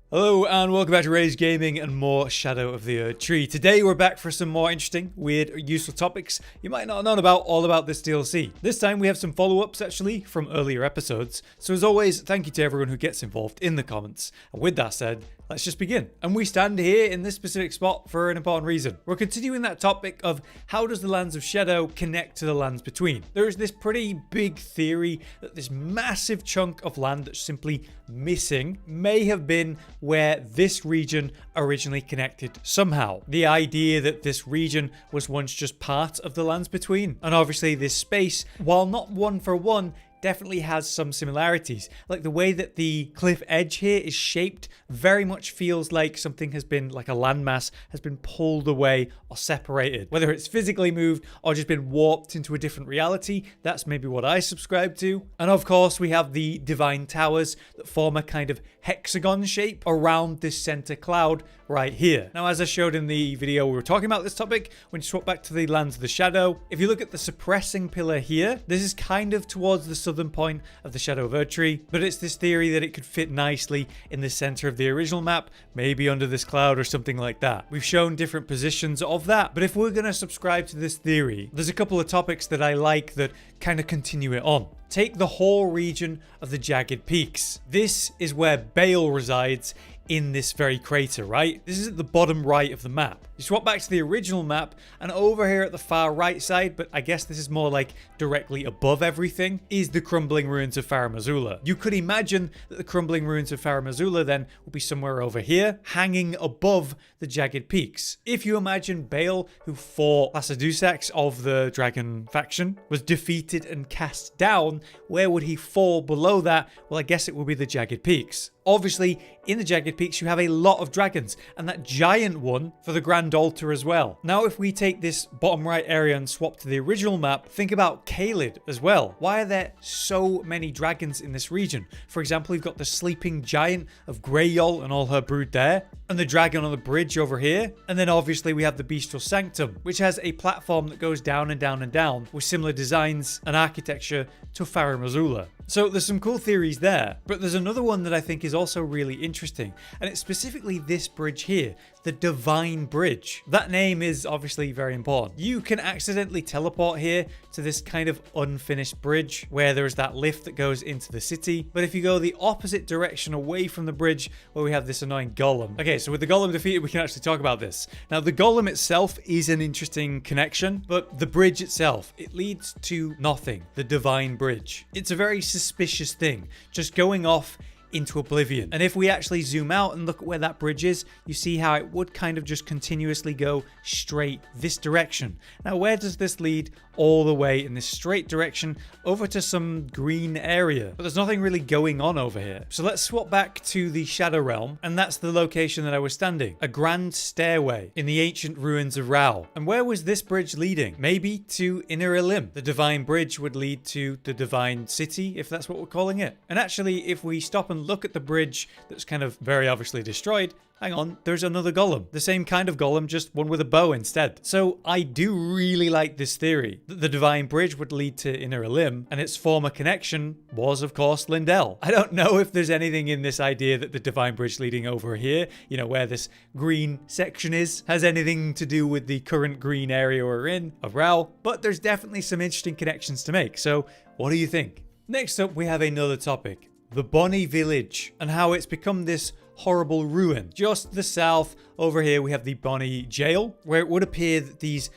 Hello and welcome back to Rage Gaming and more Shadow of the Erdtree. Today we're back for some more interesting, weird, useful topics you might not have known about all about this DLC. This time we have some follow-ups actually from earlier episodes. So as always, thank you to everyone who gets involved in the comments. And with that said, let's just begin. And we stand here in this specific spot for an important reason. We're continuing that topic of how does the Lands of Shadow connect to the lands between. There is this pretty big theory that this massive chunk of land that's simply missing may have been where this region originally connected somehow. The idea that this region was once just part of the lands between. And obviously this space, while not one for one, definitely has some similarities. Like the way that the cliff edge here is shaped very much feels like something has been, like a landmass has been pulled away or separated. Whether it's physically moved or just been warped into a different reality, that's maybe what I subscribe to. And of course we have the divine towers that form a kind of hexagon shape around this center cloud right here. Now, as I showed in the video we were talking about this topic, when you swap back to the Lands of the Shadow, if you look at the suppressing pillar here, this is kind of towards the southern point of the Shadow of Erdtree, but it's this theory that it could fit nicely in the center of the original map, maybe under this cloud or something like that. We've shown different positions of that, but if we're going to subscribe to this theory, there's a couple of topics that I like that kind of continue it on. Take the whole region of the Jagged Peaks. This is where Bale resides in this very crater, right? This is at the bottom right of the map. You swap back to the original map, and over here at the far right side, but I guess this is more like directly above everything, is the crumbling ruins of Farum Azula. You could imagine that the crumbling ruins of Farum Azula then would be somewhere over here, hanging above the Jagged Peaks. If you imagine Bale, who fought Placidusax of the dragon faction, was defeated and cast down, where would he fall below that? Well, I guess it would be the Jagged Peaks. Obviously, in the Jagged Peaks, you have a lot of dragons, and that giant one for the Grand Altar as well. Now, if we take this bottom right area and swap to the original map, think about Caelid as well. Why are there so many dragons in this region? For example, we've got the sleeping giant of Greyyol and all her brood there, and the dragon on the bridge over here. And then obviously we have the Bestial Sanctum, which has a platform that goes down and down and down with similar designs and architecture to Farum Azula. So there's some cool theories there, but there's another one that I think is also really interesting, and it's specifically this bridge here, the Divine Bridge. That name is obviously very important. You can accidentally teleport here to this kind of unfinished bridge where there's that lift that goes into the city, but if you go the opposite direction away from the bridge where we have this annoying golem. Okay, so with the golem defeated, we can actually talk about this. Now, the golem itself is an interesting connection, but the bridge itself, it leads to nothing. The Divine Bridge. It's a very suspicious thing, just going off into oblivion. And if we actually zoom out and look at where that bridge is, you see how it would kind of just continuously go straight this direction. Now, where does this lead? All the way in this straight direction over to some green area, but there's nothing really going on over here. So let's swap back to the Shadow Realm, and that's the location that I was standing, a grand stairway in the ancient ruins of Rao. And where was this bridge leading? Maybe to Inner Elim. The Divine Bridge would lead to the Divine City, if that's what we're calling it. And actually, if we stop and look at the bridge that's kind of very obviously destroyed, hang on, there's another golem. The same kind of golem, just one with a bow instead. So I do really like this theory that the Divine Bridge would lead to Inner Elim, and its former connection was, of course, Lindell. I don't know if there's anything in this idea that the Divine Bridge leading over here, you know, where this green section is, has anything to do with the current green area we're in of Rao, but there's definitely some interesting connections to make. So what do you think? Next up, we have another topic, the Bonny Village, and how it's become this horrible ruin. Just to the south over here we have the Bonny Jail, where it would appear that these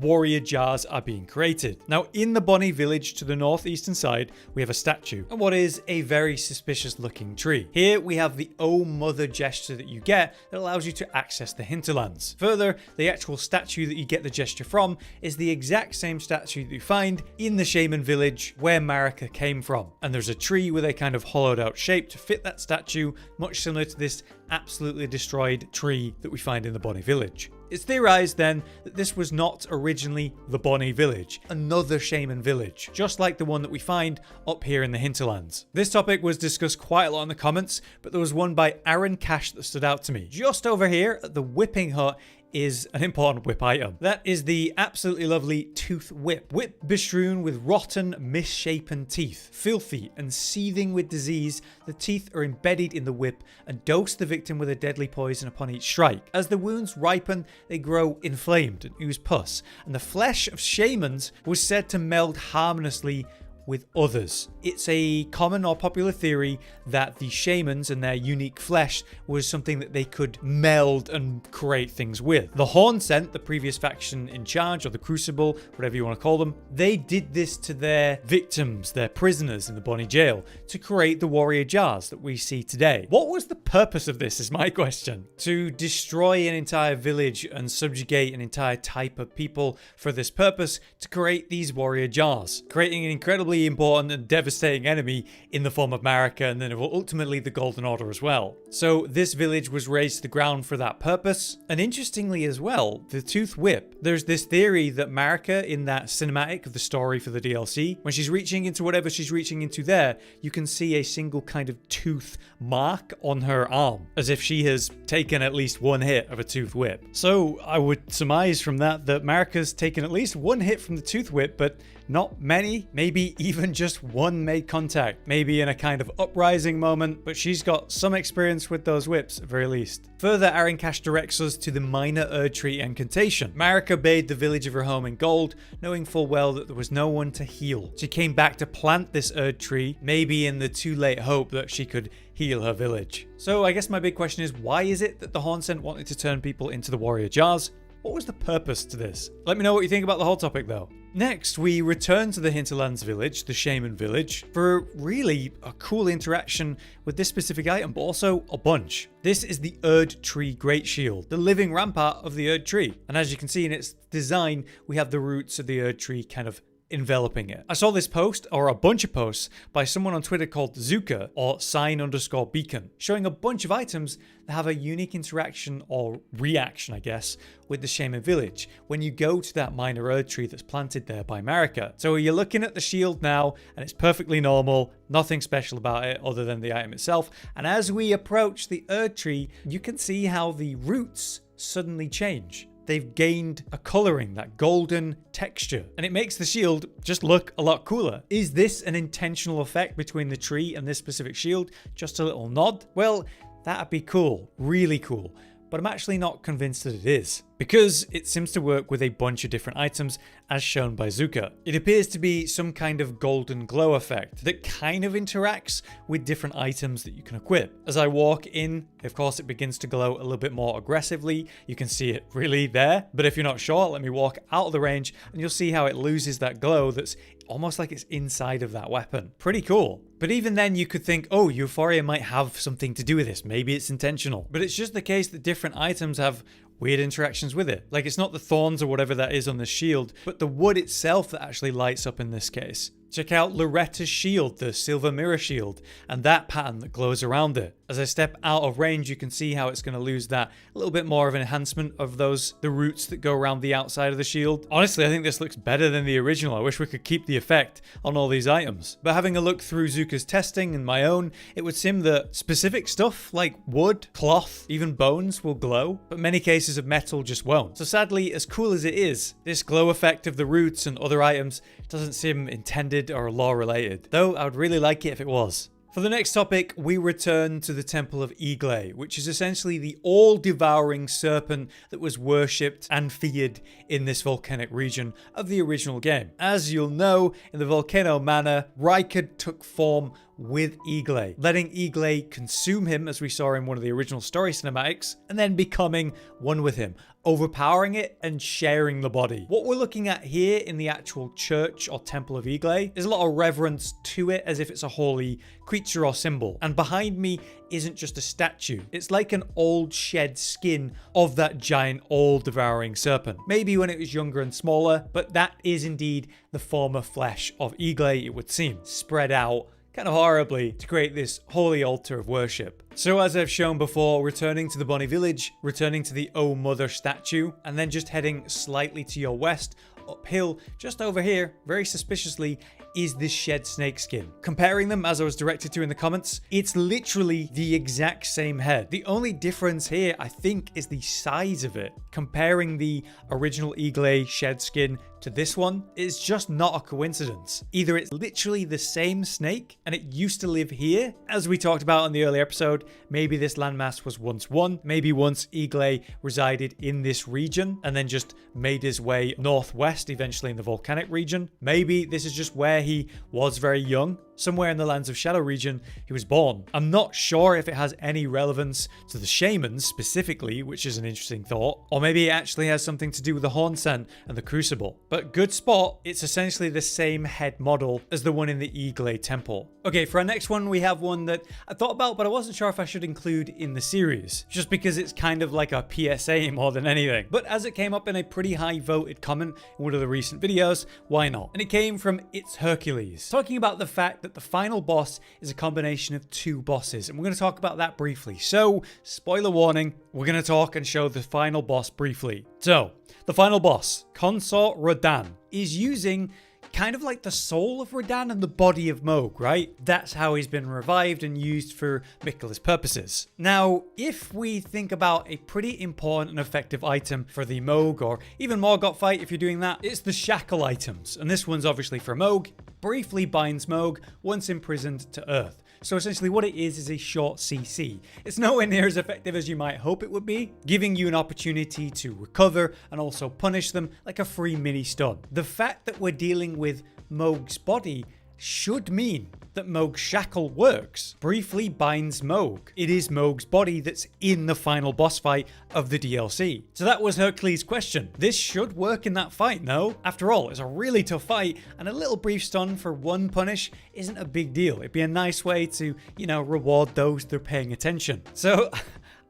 warrior jars are being created. Now, in the Bonny Village to the northeastern side, we have a statue and what is a very suspicious looking tree. Here we have the Oh Mother gesture that you get that allows you to access the hinterlands. Further, the actual statue that you get the gesture from is the exact same statue that you find in the Shaman Village where Marika came from. And there's a tree with a kind of hollowed out shape to fit that statue, much similar to this absolutely destroyed tree that we find in the Bonny Village. It's theorized then that this was not originally the Bonny Village, another Shaman Village, just like the one that we find up here in the hinterlands. This topic was discussed quite a lot in the comments, but there was one by Aaron Cash that stood out to me. Just over here at the Whipping Hut is an important whip item. That is the absolutely lovely Tooth Whip. Whip bestrewn with rotten, misshapen teeth. Filthy and seething with disease, the teeth are embedded in the whip and dose the victim with a deadly poison upon each strike. As the wounds ripen, they grow inflamed and ooze pus, and the flesh of shamans was said to meld harmoniously with others. It's a common or popular theory that the shamans and their unique flesh was something that they could meld and create things with. The Horn Scent, the previous faction in charge, or the Crucible, whatever you want to call them, they did this to their victims, their prisoners in the Bonny jail, to create the warrior jars that we see today. What was the purpose of this is my question. To destroy an entire village and subjugate an entire type of people for this purpose, to create these warrior jars, creating an incredibly important and devastating enemy in the form of Marika, and then ultimately the Golden Order as well. So this village was razed to the ground for that purpose. And interestingly as well, the Tooth Whip, there's this theory that Marika, in that cinematic of the story for the DLC, when she's reaching into whatever she's reaching into there, you can see a single kind of tooth mark on her arm, as if she has taken at least one hit of a Tooth Whip. So I would surmise from that Marika's taken at least one hit from the Tooth Whip, but not many, maybe even just one made contact, maybe in a kind of uprising moment, but she's got some experience with those whips at very least. Further, Arinkash directs us to the minor Erdtree incantation. Marika bade the village of her home in gold, knowing full well that there was no one to heal. She came back to plant this Erdtree, maybe in the too late hope that she could heal her village. So I guess my big question is, why is it that the Horn Scent wanted to turn people into the warrior jars? What was the purpose to this? Let me know what you think about the whole topic though. Next, we return to the Hinterlands village, the Shaman Village, for really a cool interaction with this specific item, but also a bunch. This is the Erdtree Great Shield, the living rampart of the Erdtree. And as you can see in its design, we have the roots of the Erdtree kind of enveloping it. I saw this post, or a bunch of posts, by someone on Twitter called Zuka, or sign_beacon, showing a bunch of items that have a unique interaction or reaction, I guess, with the Shaman Village when you go to that minor Erdtree that's planted there by Marika. So you're looking at the shield now, and it's perfectly normal, nothing special about it other than the item itself. And as we approach the Erdtree, you can see how the roots suddenly change. They've gained a coloring, that golden texture, and it makes the shield just look a lot cooler. Is this an intentional effect between the tree and this specific shield? Just a little nod? Well, that'd be cool, really cool, but I'm actually not convinced that it is, because it seems to work with a bunch of different items as shown by Zuka. It appears to be some kind of golden glow effect that kind of interacts with different items that you can equip. As I walk in, of course, it begins to glow a little bit more aggressively. You can see it really there, but if you're not sure, let me walk out of the range and you'll see how it loses that glow that's almost like it's inside of that weapon. Pretty cool. But even then you could think, oh, Euphoria might have something to do with this. Maybe it's intentional. But it's just the case that different items have weird interactions with it. Like, it's not the thorns or whatever that is on the shield, but the wood itself that actually lights up in this case. Check out Loretta's shield, the silver mirror shield, and that pattern that glows around it. As I step out of range, you can see how it's going to lose that a little bit more of an enhancement of the roots that go around the outside of the shield. Honestly, I think this looks better than the original. I wish we could keep the effect on all these items. But having a look through Zuka's testing and my own, it would seem that specific stuff like wood, cloth, even bones will glow, but many cases of metal just won't. So sadly, as cool as it is, this glow effect of the roots and other items doesn't seem intended or law related, though I would really like it if it was. For the next topic, we return to the Temple of Igle, which is essentially the all-devouring serpent that was worshipped and feared in this volcanic region of the original game. As you'll know, in the Volcano Manor, Rykard took form with Igle, letting Igle consume him as we saw in one of the original story cinematics, and then becoming one with him, overpowering it and sharing the body. What we're looking at here in the actual church or temple of Igle is a lot of reverence to it, as if it's a holy creature or symbol. And behind me isn't just a statue, it's like an old shed skin of that giant all-devouring serpent. Maybe when it was younger and smaller, but that is indeed the former flesh of Igle, it would seem, spread out kind of horribly to create this holy altar of worship. So as I've shown before, returning to the Bonny Village, returning to the Oh Mother statue, and then just heading slightly to your west, uphill, just over here, very suspiciously, is this shed snake skin. Comparing them, as I was directed to in the comments, it's literally the exact same head. The only difference here, I think, is the size of it. Comparing the original Eagle shed skin to this one is just not a coincidence. Either it's literally the same snake and it used to live here, as we talked about in the earlier episode. Maybe this landmass was once one. Maybe once Eagle resided in this region and then just made his way northwest, eventually in the volcanic region. Maybe this is just where he was very young. Somewhere in the Lands of Shadow region, he was born. I'm not sure if it has any relevance to the shamans specifically, which is an interesting thought. Or maybe it actually has something to do with the horn scent and the crucible. But good spot, it's essentially the same head model as the one in the Eagle temple. Okay, for our next one, we have one that I thought about, but I wasn't sure if I should include in the series, just because it's kind of like a PSA more than anything. But as it came up in a pretty high voted comment in one of the recent videos, why not? And it came from It's Hercules, talking about the fact that the final boss is a combination of two bosses, and we're going to talk about that briefly. So, spoiler warning, we're going to talk and show the final boss briefly. So, the final boss, Consort Radahn, is using kind of like the soul of Radahn and the body of Mohg, right? That's how he's been revived and used for Miquella's purposes. Now, if we think about a pretty important and effective item for the Mohg or even Morgott fight, if you're doing that, it's the shackle items. And this one's obviously for Mohg. Briefly binds Mohg once imprisoned to Earth. So essentially what it is a short CC. It's nowhere near as effective as you might hope it would be, giving you an opportunity to recover and also punish them like a free mini stun. The fact that we're dealing with Mohg's body should mean that Mohg's shackle works. Briefly binds Mohg. It is Mohg's body that's in the final boss fight of the DLC. So that was Hercules' question. This should work in that fight, no? After all, it's a really tough fight, and a little brief stun for one punish isn't a big deal. It'd be a nice way to, reward those that are paying attention. So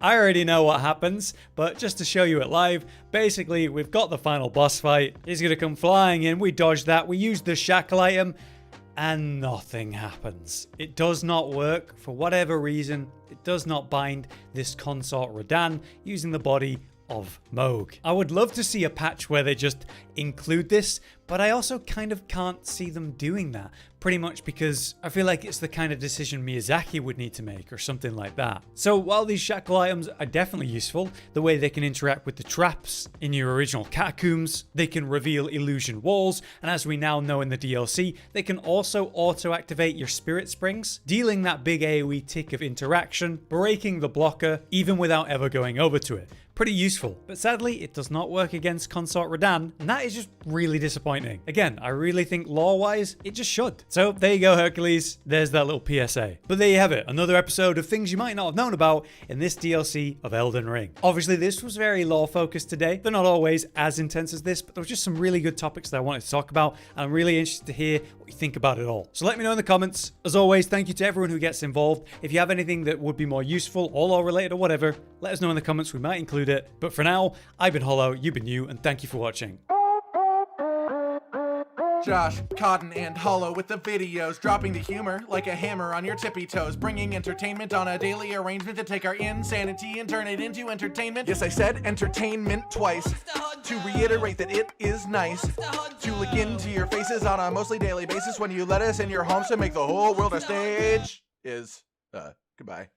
I already know what happens, but just to show you it live, basically we've got the final boss fight. He's gonna come flying in, we dodge that, we use the shackle item, and nothing happens. It does not work for whatever reason. It does not bind this Consort Radahn using the body of Mohg. I would love to see a patch where they just include this, but I also kind of can't see them doing that. Pretty much because I feel like it's the kind of decision Miyazaki would need to make or something like that. So while these shackle items are definitely useful, the way they can interact with the traps in your original catacombs, they can reveal illusion walls, and as we now know in the DLC, they can also auto-activate your spirit springs, dealing that big AoE tick of interaction, breaking the blocker, even without ever going over to it. Pretty useful, but sadly it does not work against Consort Radahn, and that is just really disappointing. Again, I really think lore-wise, it just should. So there you go, Hercules. There's that little PSA. But there you have it, another episode of things you might not have known about in this DLC of Elden Ring. Obviously, this was very lore-focused today. They're not always as intense as this, but there was just some really good topics that I wanted to talk about, and I'm really interested to hear what you think about it all. So let me know in the comments. As always, thank you to everyone who gets involved. If you have anything that would be more useful or lore-related or whatever, let us know in the comments. We might include it. But for now, I've been Hollow, you've been you, and thank you for watching. Josh, Cotton, and Hollow with the videos, dropping the humor like a hammer on your tippy toes, bringing entertainment on a daily arrangement to take our insanity and turn it into entertainment. Yes, I said entertainment twice, to reiterate that it is nice to look into your faces on a mostly daily basis when you let us in your homes to make the whole world a stage. Goodbye.